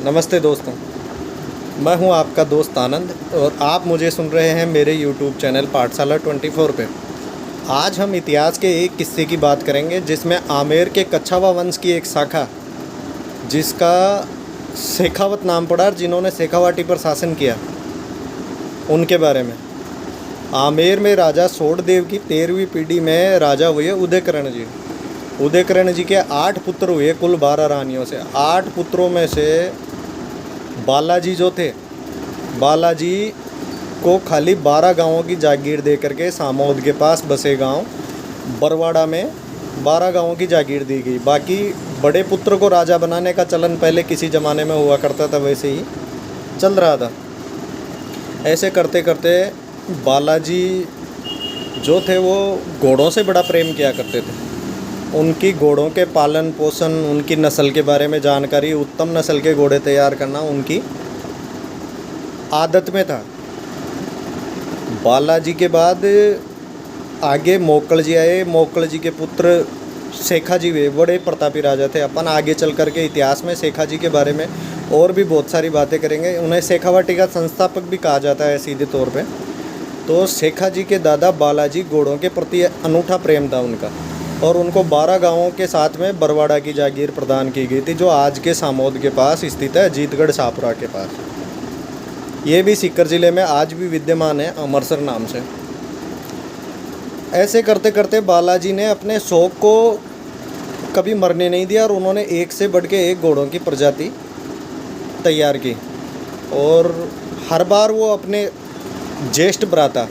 नमस्ते दोस्तों, मैं हूं आपका दोस्त आनंद और आप मुझे सुन रहे हैं मेरे यूट्यूब चैनल पाठशाला 24 पे। आज हम इतिहास के एक किस्से की बात करेंगे जिसमें आमेर के कच्छावा वंश की एक शाखा जिसका शेखावत नाम पड़ा, जिन्होंने शेखावाटी पर शासन किया, उनके बारे में। आमेर में राजा सोढ़देव की 13वीं पीढ़ी में राजा हुए उदयकरण जी। उदयकरण जी के 8 पुत्र हुए कुल 12 रानियों से। 8 पुत्रों में से बालाजी जो थे, बालाजी को खाली 12 गांवों की जागीर दे करके सामोद के पास बसे गांव बरवाड़ा में 12 गांवों की जागीर दी गई। बाकी बड़े पुत्र को राजा बनाने का चलन पहले किसी ज़माने में हुआ करता था, वैसे ही चल रहा था। ऐसे करते करते बालाजी जो थे वो घोड़ों से बड़ा प्रेम किया करते थे। उनकी घोड़ों के पालन पोषण, उनकी नस्ल के बारे में जानकारी, उत्तम नस्ल के घोड़े तैयार करना उनकी आदत में था। बालाजी के बाद आगे मोकल जी आए। मोकल जी के पुत्र शेखा जी वे बड़े प्रतापी राजा थे। अपन आगे चल कर के इतिहास में शेखा जी के बारे में और भी बहुत सारी बातें करेंगे। उन्हें शेखावाटी का संस्थापक भी कहा जाता है सीधे तौर पे। तो शेखा जी के दादा बालाजी घोड़ों के प्रति अनूठा प्रेम था उनका, और उनको 12 गांवों के साथ में बरवाड़ा की जागीर प्रदान की गई थी, जो आज के सामोद के पास स्थित है, जीतगढ़ शाहपुरा के पास। ये भी सीकर ज़िले में आज भी विद्यमान है, अमरसर नाम से। ऐसे करते करते बालाजी ने अपने शौक़ को कभी मरने नहीं दिया और उन्होंने एक से बढ़ के एक घोड़ों की प्रजाति तैयार की। और हर बार वो अपने ज्येष्ठ भ्राता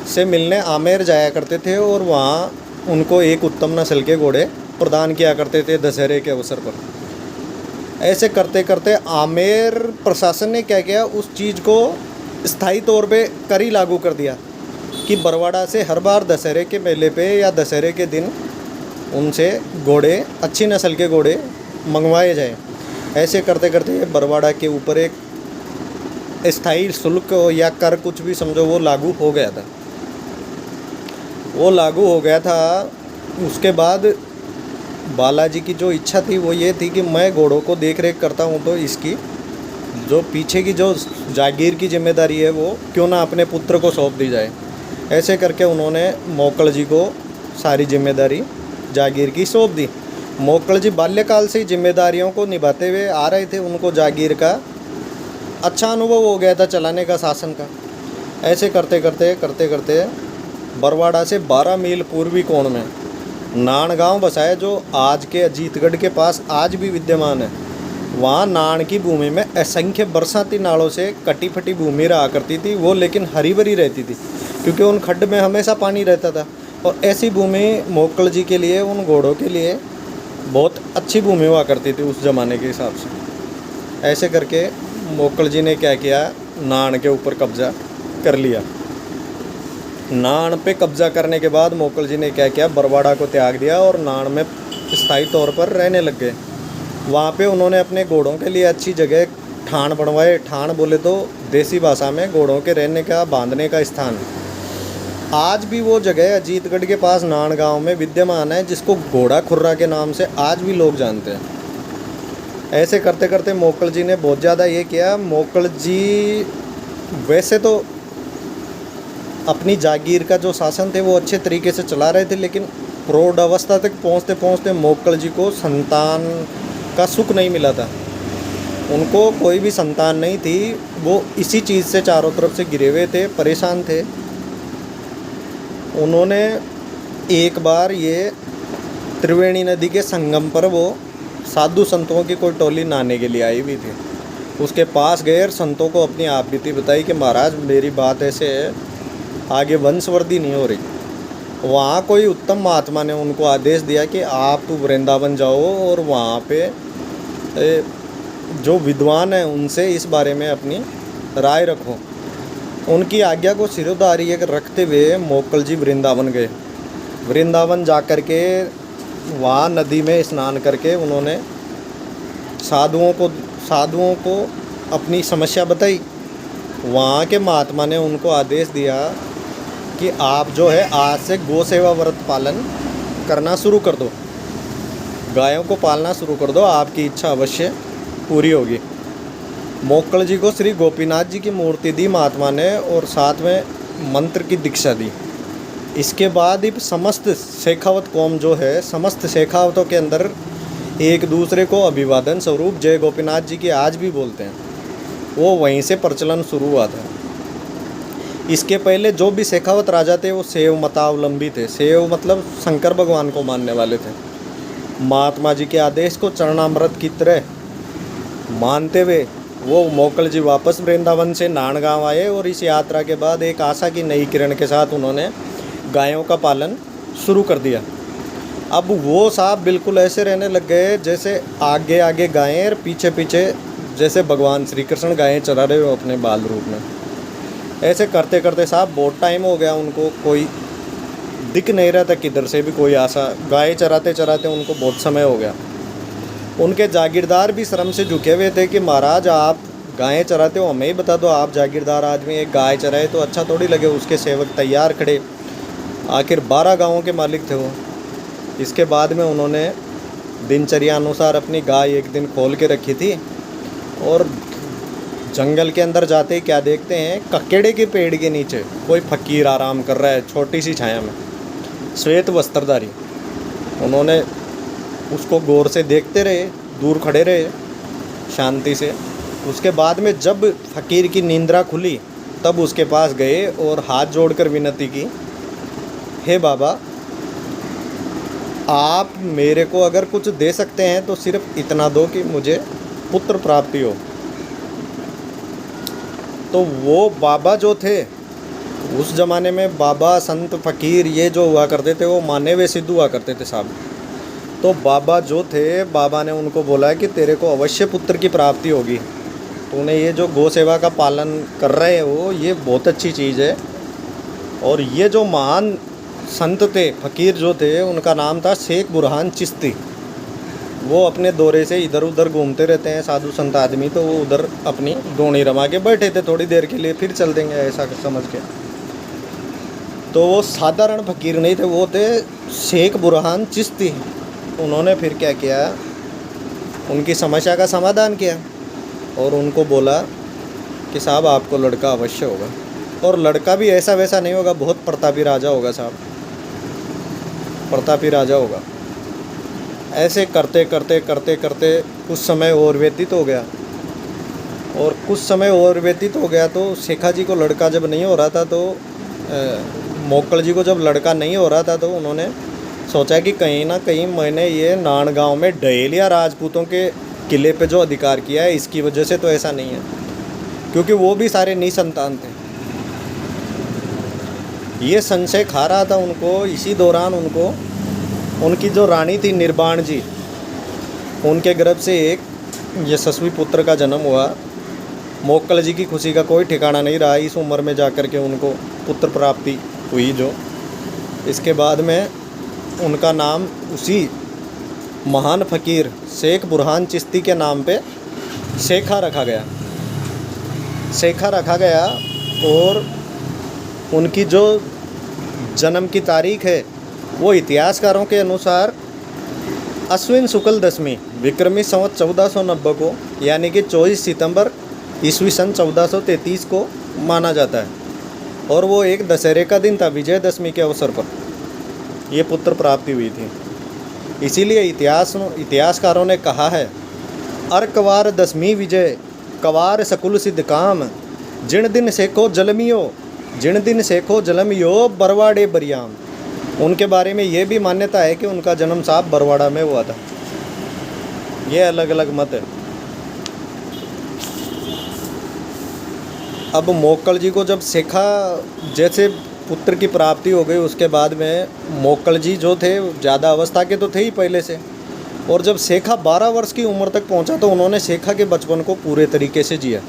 से मिलने आमेर जाया करते थे और वहाँ उनको एक उत्तम नस्ल के घोड़े प्रदान किया करते थे दशहरे के अवसर पर। ऐसे करते करते आमेर प्रशासन ने क्या किया, उस चीज़ को स्थायी तौर पे कर ही लागू कर दिया कि बरवाड़ा से हर बार दशहरे के मेले पे या दशहरे के दिन उनसे घोड़े, अच्छी नस्ल के घोड़े मंगवाए जाएं। ऐसे करते करते बरवाड़ा के ऊपर एक स्थायी शुल्क या कर, कुछ भी समझो, वो लागू हो गया था। वो लागू हो गया था। उसके बाद बालाजी की जो इच्छा थी वो ये थी कि मैं घोड़ों को देख रेख करता हूँ, तो इसकी जो पीछे की जो जागीर की जिम्मेदारी है वो क्यों ना अपने पुत्र को सौंप दी जाए। ऐसे करके उन्होंने मोकल जी को सारी जिम्मेदारी जागीर की सौंप दी। मोकल जी बाल्यकाल से ही जिम्मेदारियों को निभाते हुए आ रहे थे। उनको जागीर का अच्छा अनुभव हो गया था, चलाने का, शासन का। ऐसे करते करते बरवाड़ा से 12 मील पूर्वी कोण में नान गांव बसाया, जो आज के अजीतगढ़ के पास आज भी विद्यमान है। वहाँ नान की भूमि में असंख्य बरसाती नालों से कटी फटी भूमि रहा करती थी वो, लेकिन हरी भरी रहती थी क्योंकि उन खड्ड में हमेशा पानी रहता था। और ऐसी भूमि मोकल जी के लिए, उन घोड़ों के लिए बहुत अच्छी भूमि हुआ करती थी उस ज़माने के हिसाब से। ऐसे करके मोकल जी ने क्या किया, नान के ऊपर कब्जा कर लिया। नान पे कब्जा करने के बाद मोकल जी ने क्या किया, बरवाड़ा को त्याग दिया और नान में स्थायी तौर पर रहने लग गए। वहाँ पे उन्होंने अपने घोड़ों के लिए अच्छी जगह ठाण बनवाए। ठाण बोले तो देसी भाषा में घोड़ों के रहने का, बांधने का स्थान। आज भी वो जगह अजीतगढ़ के पास नान गांव में विद्यमान है, जिसको घोड़ा खुर्रा के नाम से आज भी लोग जानते हैं। ऐसे करते करते मोकल जी ने बहुत ज़्यादा ये किया। मोकल जी वैसे तो अपनी जागीर का जो शासन थे वो अच्छे तरीके से चला रहे थे, लेकिन प्रौढ़ अवस्था तक पहुँचते पहुँचते मोकल जी को संतान का सुख नहीं मिला था। उनको कोई भी संतान नहीं थी। वो इसी चीज़ से चारों तरफ से घिरे हुए थे, परेशान थे। उन्होंने एक बार ये त्रिवेणी नदी के संगम पर वो साधु संतों की कोई टोली नहाने के लिए आई हुई थी। उसके पास गए और संतों को अपनी आपबीती बताई कि महाराज, मेरी बात ऐसे है, आगे वंशवृद्धि नहीं हो रही। वहाँ कोई उत्तम महात्मा ने उनको आदेश दिया कि आप तो वृंदावन जाओ और वहाँ पे जो विद्वान हैं उनसे इस बारे में अपनी राय रखो। उनकी आज्ञा को सिरोधार्य रखते हुए मोकल जी वृंदावन गए। वृंदावन जा कर के वहाँ नदी में स्नान करके उन्होंने साधुओं को अपनी समस्या बताई। वहाँ के महात्मा ने उनको आदेश दिया कि आप जो है आज से गौ सेवा व्रत पालन करना शुरू कर दो, गायों को पालना शुरू कर दो, आपकी इच्छा अवश्य पूरी होगी। मोक्कल जी को श्री गोपीनाथ जी की मूर्ति दी महात्मा ने और साथ में मंत्र की दीक्षा दी। इसके बाद ही समस्त शेखावत कौम जो है, समस्त शेखावतों के अंदर एक दूसरे को अभिवादन स्वरूप जय गोपीनाथ जी की आज भी बोलते हैं, वो वहीं से प्रचलन शुरू हुआ था। इसके पहले जो भी शेखावत राजा थे वो शैव मतावलंबी थे। शैव मतलब शंकर भगवान को मानने वाले थे। महात्मा जी के आदेश को चरणामृत की तरह मानते हुए वो मोक्कल जी वापस वृंदावन से नानगांव आए और इस यात्रा के बाद एक आशा की नई किरण के साथ उन्होंने गायों का पालन शुरू कर दिया। अब वो साहब बिल्कुल ऐसे रहने लग गए जैसे आगे आगे गायें और पीछे पीछे जैसे भगवान श्री कृष्ण गायें चरा रहे हो अपने बाल रूप में। ऐसे करते करते साहब बहुत टाइम हो गया, उनको कोई दिख नहीं रहा था किधर से भी कोई आशा। गाय चराते चराते उनको बहुत समय हो गया। उनके जागीरदार भी शर्म से झुके हुए थे कि महाराज आप गायें चराते हो, हमें ही बता दो, आप जागीरदार आदमी एक गाय चराए तो अच्छा थोड़ी लगे। उसके सेवक तैयार खड़े, आखिर 12 गाँवों के मालिक थे वो। इसके बाद में उन्होंने दिनचर्या अनुसार अपनी गाय एक दिन खोल के रखी थी और जंगल के अंदर जाते ही क्या देखते हैं, ककेड़े के पेड़ के नीचे कोई फकीर आराम कर रहा है छोटी सी छाया में, श्वेत वस्त्रधारी। उन्होंने उसको गौर से देखते रहे, दूर खड़े रहे शांति से। उसके बाद में जब फकीर की नींद्रा खुली तब उसके पास गए और हाथ जोड़कर विनती की, हे बाबा आप मेरे को अगर कुछ दे सकते हैं तो सिर्फ इतना दो कि मुझे पुत्र प्राप्ति हो। तो वो बाबा जो थे उस ज़माने में, बाबा संत फकीर ये जो हुआ करते थे वो माने हुए सिद्ध हुआ करते थे साहब। तो बाबा जो थे, बाबा ने उनको बोला कि तेरे को अवश्य पुत्र की प्राप्ति होगी, तूने ये जो गौ सेवा का पालन कर रहे हो ये बहुत अच्छी चीज़ है। और ये जो महान संत थे, फकीर जो थे, उनका नाम था शेख बुरहान चिश्ती। वो अपने दौरे से इधर उधर घूमते रहते हैं साधु संत आदमी, तो वो उधर अपनी डोणी रमा के बैठे थे थोड़ी देर के लिए, फिर चल देंगे ऐसा समझ के। तो वो साधारण फकीर नहीं थे, वो थे शेख बुरहान चिश्ती। उन्होंने फिर क्या किया, उनकी समस्या का समाधान किया और उनको बोला कि साहब आपको लड़का अवश्य होगा, और लड़का भी ऐसा वैसा नहीं होगा, बहुत प्रतापी राजा होगा साहब, प्रतापी राजा होगा। ऐसे करते करते करते करते कुछ समय और व्यतीत हो गया, और कुछ समय और व्यतीत हो गया तो शेखा जी को लड़का जब नहीं हो रहा था, तो मोक्कल जी को जब लड़का नहीं हो रहा था, तो उन्होंने सोचा कि कहीं ना कहीं मैंने ये नानगांव में डहेलिया राजपूतों के किले पे जो अधिकार किया है इसकी वजह से तो ऐसा नहीं है, क्योंकि वो भी सारे निसंतान थे। ये संशय खा रहा था उनको। इसी दौरान उनको उनकी जो रानी थी निर्बाण जी, उनके गर्भ से एक यशस्वी पुत्र का जन्म हुआ। मोक्कल जी की खुशी का कोई ठिकाना नहीं रहा इस उम्र में जाकर के उनको पुत्र प्राप्ति हुई जो। इसके बाद में उनका नाम उसी महान फ़कीर शेख बुरहान चिश्ती के नाम पे शेखा रखा गया, शेखा रखा गया। और उनकी जो जन्म की तारीख है वो इतिहासकारों के अनुसार अश्विन शुक्ल दशमी विक्रमी संवत 1490 को, यानी कि 24 सितंबर ईस्वी सन 1433 को माना जाता है। और वो एक दशहरे का दिन था, विजयदशमी के अवसर पर ये पुत्र प्राप्ति हुई थी। इसीलिए इतिहासकारों ने कहा है, अर्कवार दशमी विजय कवार सकुल सिद्ध काम, जिन दिन सेखो जलमियो, जिन दिन सेखो जलमियो बरवाड़े बरियाम। उनके बारे में ये भी मान्यता है कि उनका जन्म साहब बरवाड़ा में हुआ था। ये अलग अलग मत है। अब मोक्कल जी को जब शेखा जैसे पुत्र की प्राप्ति हो गई, उसके बाद में मोक्कल जी जो थे ज़्यादा अवस्था के तो थे ही पहले से, और जब शेखा 12 वर्ष की उम्र तक पहुंचा तो उन्होंने शेखा के बचपन को पूरे तरीके से जिया।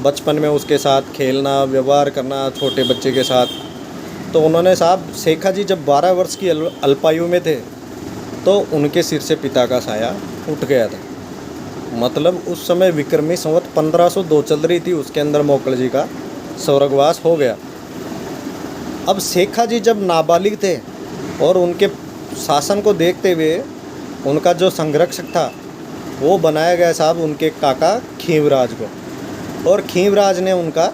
बचपन में उसके साथ खेलना, व्यवहार करना छोटे बच्चे के साथ। तो उन्होंने साहब शेखा जी जब 12 वर्ष की अल्पायु में थे तो उनके सिर से पिता का साया उठ गया था। मतलब उस समय विक्रमी संवत 1502 चल रही थी, उसके अंदर मोक्कल जी का स्वर्गवास हो गया। अब शेखा जी जब नाबालिग थे और उनके शासन को देखते हुए उनका जो संरक्षक था वो बनाया गया साहब उनके काका खीवराज को। और खींवराज ने उनका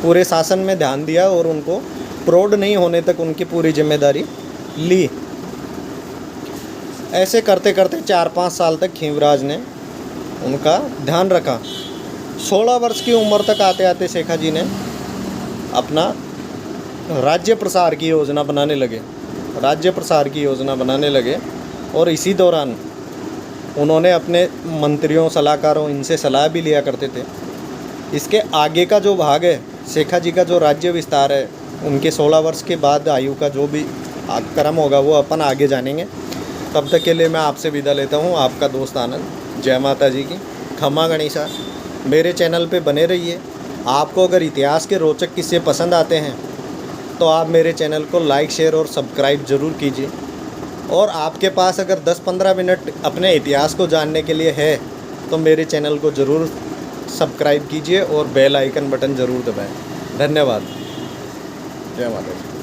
पूरे शासन में ध्यान दिया और उनको प्रौढ़ नहीं होने तक उनकी पूरी जिम्मेदारी ली। ऐसे करते करते 4-5 साल तक खींवराज ने उनका ध्यान रखा। 16 वर्ष की उम्र तक आते आते शेखा जी ने अपना राज्य प्रसार की योजना बनाने लगे और इसी दौरान उन्होंने अपने मंत्रियों सलाहकारों इनसे सलाह भी लिया करते थे। इसके आगे का जो भाग है शेखा जी का जो राज्य विस्तार है, उनके 16 वर्ष के बाद आयु का जो भी क्रम होगा वो अपन आगे जानेंगे। तब तक के लिए मैं आपसे विदा लेता हूँ, आपका दोस्त आनंद। जय माता जी की। खम्मा गणेशा। मेरे चैनल पे बने रहिए। आपको अगर इतिहास के रोचक किस्से पसंद आते हैं तो आप मेरे चैनल को लाइक शेयर और सब्सक्राइब ज़रूर कीजिए। और आपके पास अगर 10-15 मिनट अपने इतिहास को जानने के लिए है तो मेरे चैनल को ज़रूर सब्सक्राइब कीजिए और बेल आइकन बटन ज़रूर दबाएं। धन्यवाद। जय माता दी।